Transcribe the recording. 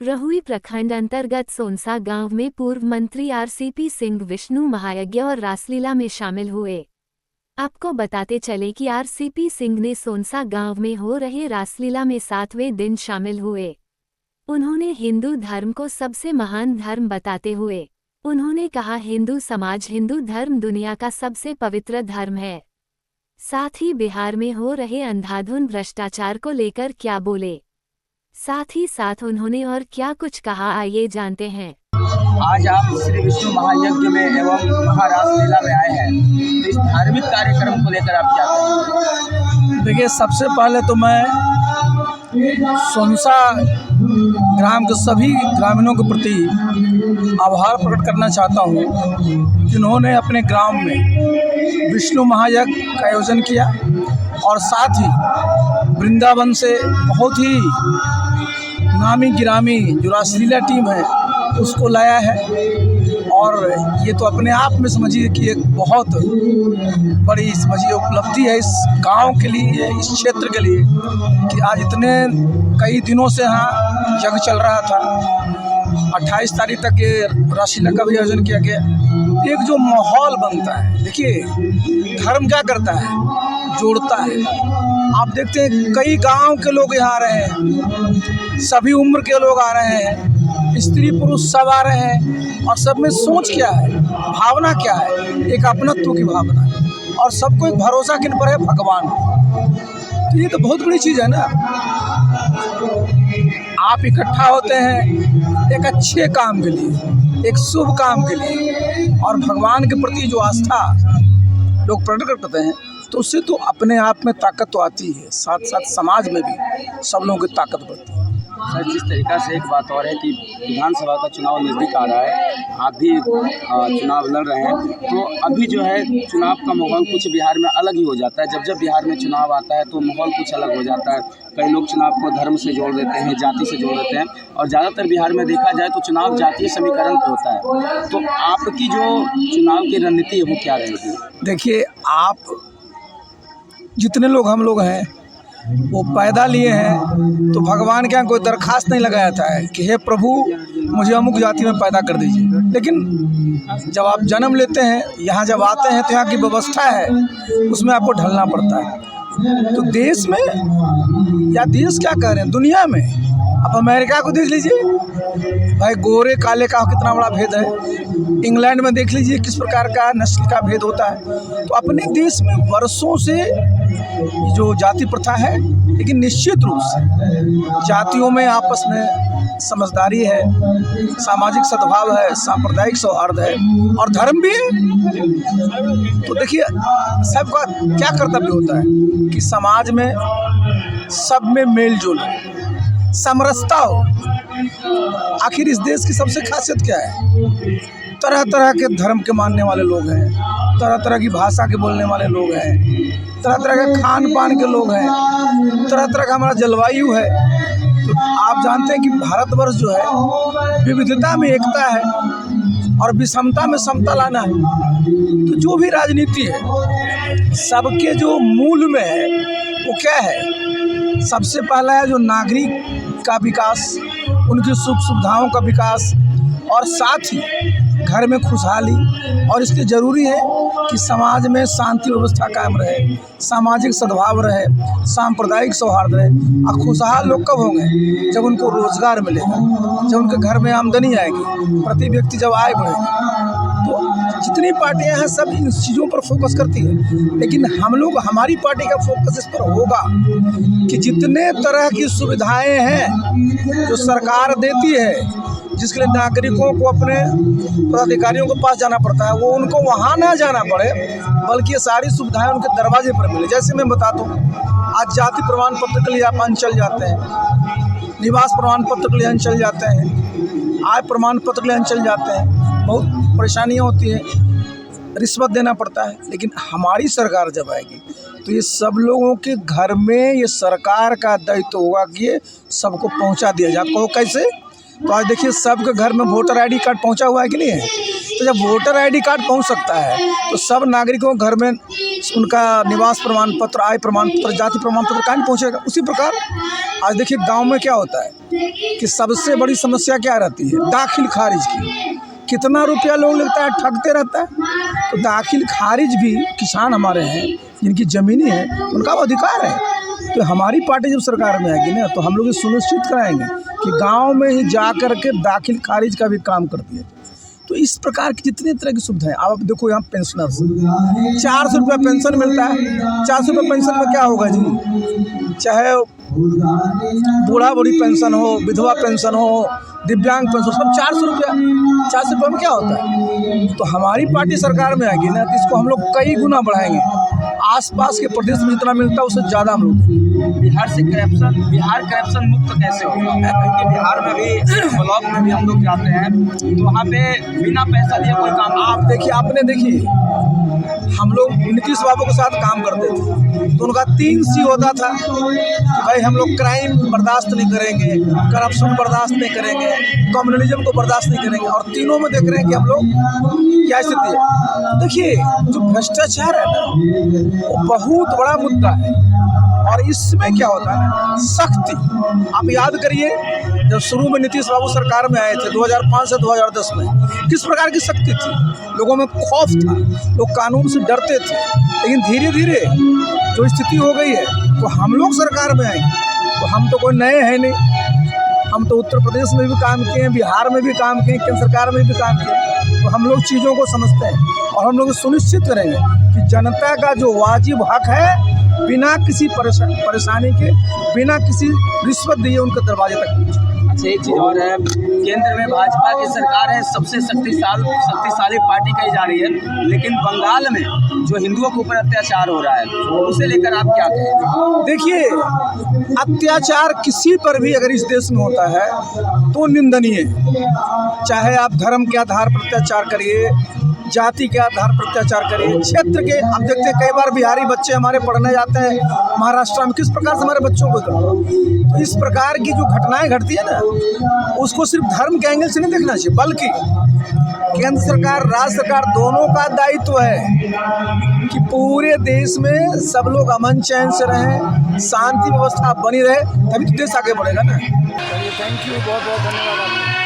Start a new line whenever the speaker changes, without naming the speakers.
रहुई प्रखंड अंतर्गत सोनसा गांव में पूर्व मंत्री आरसीपी सिंह विष्णु महायज्ञ और रासलीला में शामिल हुए। आपको बताते चले कि आरसीपी सिंह ने सोनसा गांव में हो रहे रासलीला में 7वें दिन शामिल हुए। उन्होंने हिंदू धर्म को सबसे महान धर्म बताते हुए उन्होंने कहा, हिंदू समाज, हिंदू धर्म दुनिया का सबसे पवित्र धर्म है। साथ ही बिहार में हो रहे अंधाधुंध भ्रष्टाचार को लेकर क्या बोले, साथ ही साथ उन्होंने और क्या कुछ कहा, आइए जानते हैं।
आज आप श्री विष्णु महायज्ञ में एवं महारासलीला में आए हैं, तो इस धार्मिक कार्यक्रम को लेकर आप क्या कहेंगे?
देखिए, सबसे पहले तो मैं सोनसा ग्राम के सभी ग्रामीणों के प्रति आभार प्रकट करना चाहता हूँ, जिन्होंने अपने ग्राम में विष्णु महायज्ञ का आयोजन किया और साथ ही वृंदावन से बहुत ही नामी गिरामी जो रासलीला टीम है उसको लाया है। और ये तो अपने आप में समझिए कि एक बहुत बड़ी उपलब्धि है इस गांव के लिए, इस क्षेत्र के लिए, कि आज इतने कई दिनों से यहाँ यज्ञ चल रहा था। 28 तारीख तक ये रासलीला का भी आयोजन किया गया। एक जो माहौल बनता है, देखिए धर्म क्या करता है, जोड़ता है। आप देखते हैं कई गांव के लोग यहाँ आ रहे हैं, सभी उम्र के लोग आ रहे हैं, स्त्री पुरुष सब आ रहे हैं, और सब में सोच क्या है, भावना क्या है, एक अपनत्व की भावना है, और सबको एक भरोसा किन पर है, भगवान। तो ये तो बहुत बड़ी चीज़ है ना। आप इकट्ठा होते हैं एक अच्छे काम के लिए, एक शुभ काम के लिए, और भगवान के प्रति जो आस्था लोग प्रकट करते हैं, तो उससे तो अपने आप में ताकत तो आती है, साथ साथ समाज में भी सब लोगों की ताकत बढ़ती है।
सर, जिस तरीक़ा से एक बात और है कि विधानसभा का चुनाव नज़दीक आ रहा है, आप भी चुनाव लड़ रहे हैं, तो अभी जो है चुनाव का माहौल कुछ बिहार में अलग ही हो जाता है। जब बिहार में चुनाव आता है तो माहौल कुछ अलग हो जाता है। कई लोग चुनाव को धर्म से जोड़ देते हैं, जाति से जोड़ देते हैं, और ज़्यादातर बिहार में देखा जाए तो चुनाव जातीय समीकरण पर होता है। तो आपकी जो चुनाव की रणनीति है वो क्या रहेगी?
देखिए, आप जितने लोग हम लोग हैं वो पैदा लिए हैं, तो भगवान के यहाँ कोई दरखास्त नहीं लगाया था है कि हे प्रभु मुझे अमुक जाति में पैदा कर दीजिए। लेकिन जब आप जन्म लेते हैं, यहाँ जब आते हैं, तो यहाँ की व्यवस्था है उसमें आपको ढलना पड़ता है। तो देश में, या देश क्या कह रहे हैं, दुनिया में आप अमेरिका को देख लीजिए भाई, गोरे काले का कितना बड़ा भेद है। इंग्लैंड में देख लीजिए किस प्रकार का नस्ल का भेद होता है। तो अपने देश में वर्षों से जो जाति प्रथा है, लेकिन निश्चित रूप से जातियों में आपस में समझदारी है, सामाजिक सद्भाव है, सांप्रदायिक सौहार्द है, और धर्म भी है। तो देखिए, सबका क्या कर्तव्य होता है कि समाज में सब में मेल जोल, समरसता हो। आखिर इस देश की सबसे खासियत क्या है? तरह तरह के धर्म के मानने वाले लोग हैं, तरह तरह की भाषा के बोलने वाले लोग हैं, तरह तरह के खान पान के लोग हैं, तरह तरह का हमारा जलवायु है। तो आप जानते हैं कि भारतवर्ष जो है विविधता में एकता है और विषमता में समता लाना है। तो जो भी राजनीति है, सबके जो मूल में है वो क्या है? सबसे पहला है जो नागरिक का विकास, उनकी सुख सुविधाओं का विकास, और साथ ही घर में खुशहाली। और इसलिए ज़रूरी है कि समाज में शांति व्यवस्था कायम रहे, सामाजिक सद्भाव रहे, सांप्रदायिक सौहार्द रहे। और खुशहाल लोग कब होंगे? जब उनको रोज़गार मिलेगा, जब उनके घर में आमदनी आएगी, प्रति व्यक्ति जब आय बढ़ेगी। तो जितनी पार्टियां हैं सब इन चीज़ों पर फोकस करती है, लेकिन हम लोग, हमारी पार्टी का फोकस इस पर होगा कि जितने तरह की सुविधाएं हैं जो सरकार देती है, जिसके लिए नागरिकों को अपने पदाधिकारियों के पास जाना पड़ता है, वो उनको वहाँ ना जाना पड़े, बल्कि ये सारी सुविधाएं उनके दरवाजे पर मिले। जैसे मैं बता दूँ, आज जाति प्रमाण पत्र के लिए आप अंचल जाते हैं, निवास प्रमाण पत्र के लिए अंचल जाते हैं, आय प्रमाण पत्र के लिए अंचल जाते हैं, बहुत परेशानियाँ होती हैं, रिश्वत देना पड़ता है। लेकिन हमारी सरकार जब आएगी तो ये सब लोगों के घर में ये सरकार का दायित्व होगा कि ये सबको पहुंचा दिया जाए। कहो कैसे? तो आज देखिए सबके घर में वोटर आईडी कार्ड पहुंचा हुआ है कि नहीं है? तो जब वोटर आईडी कार्ड पहुंच सकता है तो सब नागरिकों के घर में उनका निवास प्रमाण पत्र, आय प्रमाण पत्र, जाति प्रमाण पत्र कहाँ नहीं पहुँचेगा। उसी प्रकार आज देखिए गांव में क्या होता है कि सबसे बड़ी समस्या क्या रहती है, दाखिल खारिज की। कितना रुपया लोग लगता है, ठगते रहता है। तो दाखिल खारिज भी किसान हमारे हैं जिनकी ज़मीनी है, उनका अधिकार है। तो हमारी पार्टी जब सरकार में आएगी ना तो हम लोग ये सुनिश्चित कराएंगे कि गांव में ही जा कर के दाखिल खारिज का भी काम करती है। तो इस प्रकार की जितनी तरह की सुविधाएं, आप देखो यहाँ पेंशनर्स 400 रुपया पेंशन मिलता है। 400 रुपये पेंशन में क्या होगा जी, चाहे बूढ़ा बूढ़ी पेंशन हो, विधवा पेंशन हो, दिव्यांग पेंशन, सब 400 रुपया। 400 रुपये में क्या होता है। तो हमारी पार्टी सरकार में आएगी ना तो इसको हम लोग कई गुना बढ़ाएंगे। आसपास के प्रदेश में जितना मिलता है उससे ज़्यादा हम लोग।
बिहार करप्शन मुक्त कैसे होगा, क्योंकि बिहार में भी ब्लॉक में भी हम लोग जाते हैं तो वहाँ पे बिना पैसा दिए कोई काम।
आप देखिए, आपने देखिए हम लोग नीतीश बाबू के साथ काम करते थे तो उनका 3 C होता था कि भाई हम लोग क्राइम बर्दाश्त नहीं करेंगे, करप्शन बर्दाश्त नहीं करेंगे, कम्युनलिज्म को बर्दाश्त नहीं करेंगे। और तीनों में देख रहे हैं कि हम लोग क्या स्थिति है। देखिए जो भ्रष्टाचार है ना वो बहुत बड़ा मुद्दा है और इसमें क्या होता है ना, सख्ती। आप याद करिए जब शुरू में नीतीश बाबू सरकार में आए थे 2005 से 2010 में किस प्रकार की सख्ती थी, लोगों में खौफ था, लोग कानून से डरते थे। लेकिन धीरे धीरे जो स्थिति हो गई है तो हम लोग सरकार में आए तो हम तो कोई नए हैं नहीं, हम तो उत्तर प्रदेश में भी काम किए हैं, बिहार में भी काम किए, केंद्र सरकार में भी काम किए। तो हम लोग चीज़ों को समझते हैं और हम लोग सुनिश्चित करेंगे कि जनता का जो वाजिब हक है बिना किसी परेशानी के, बिना किसी रिश्वत दिए उनके दरवाजे तक पहुँचे।
अच्छा एक चीज़ और है, केंद्र में भाजपा की सरकार है, सबसे शक्तिशाली पार्टी कही जा रही है, लेकिन बंगाल में जो हिंदुओं के ऊपर अत्याचार हो रहा है उसे लेकर आप क्या कहेंगे।
देखिए अत्याचार किसी पर भी अगर इस देश में होता है तो निंदनीय है। चाहे आप धर्म के आधार पर अत्याचार करिए, जाति के आधार पर अत्याचार करिए, क्षेत्र के। हम देखते हैं कई बार बिहारी बच्चे हमारे पढ़ने जाते हैं महाराष्ट्र में, किस प्रकार से हमारे बच्चों को करते। तो इस प्रकार की जो घटनाएं घटती है ना उसको सिर्फ धर्म के एंगल से नहीं देखना चाहिए, बल्कि केंद्र सरकार राज्य सरकार दोनों का दायित्व है कि पूरे देश में सब लोग अमन चैन से रहें, शांति व्यवस्था बनी रहे, तभी तो देश आगे बढ़ेगा ना।
थैंक यू, बहुत बहुत धन्यवाद आपका।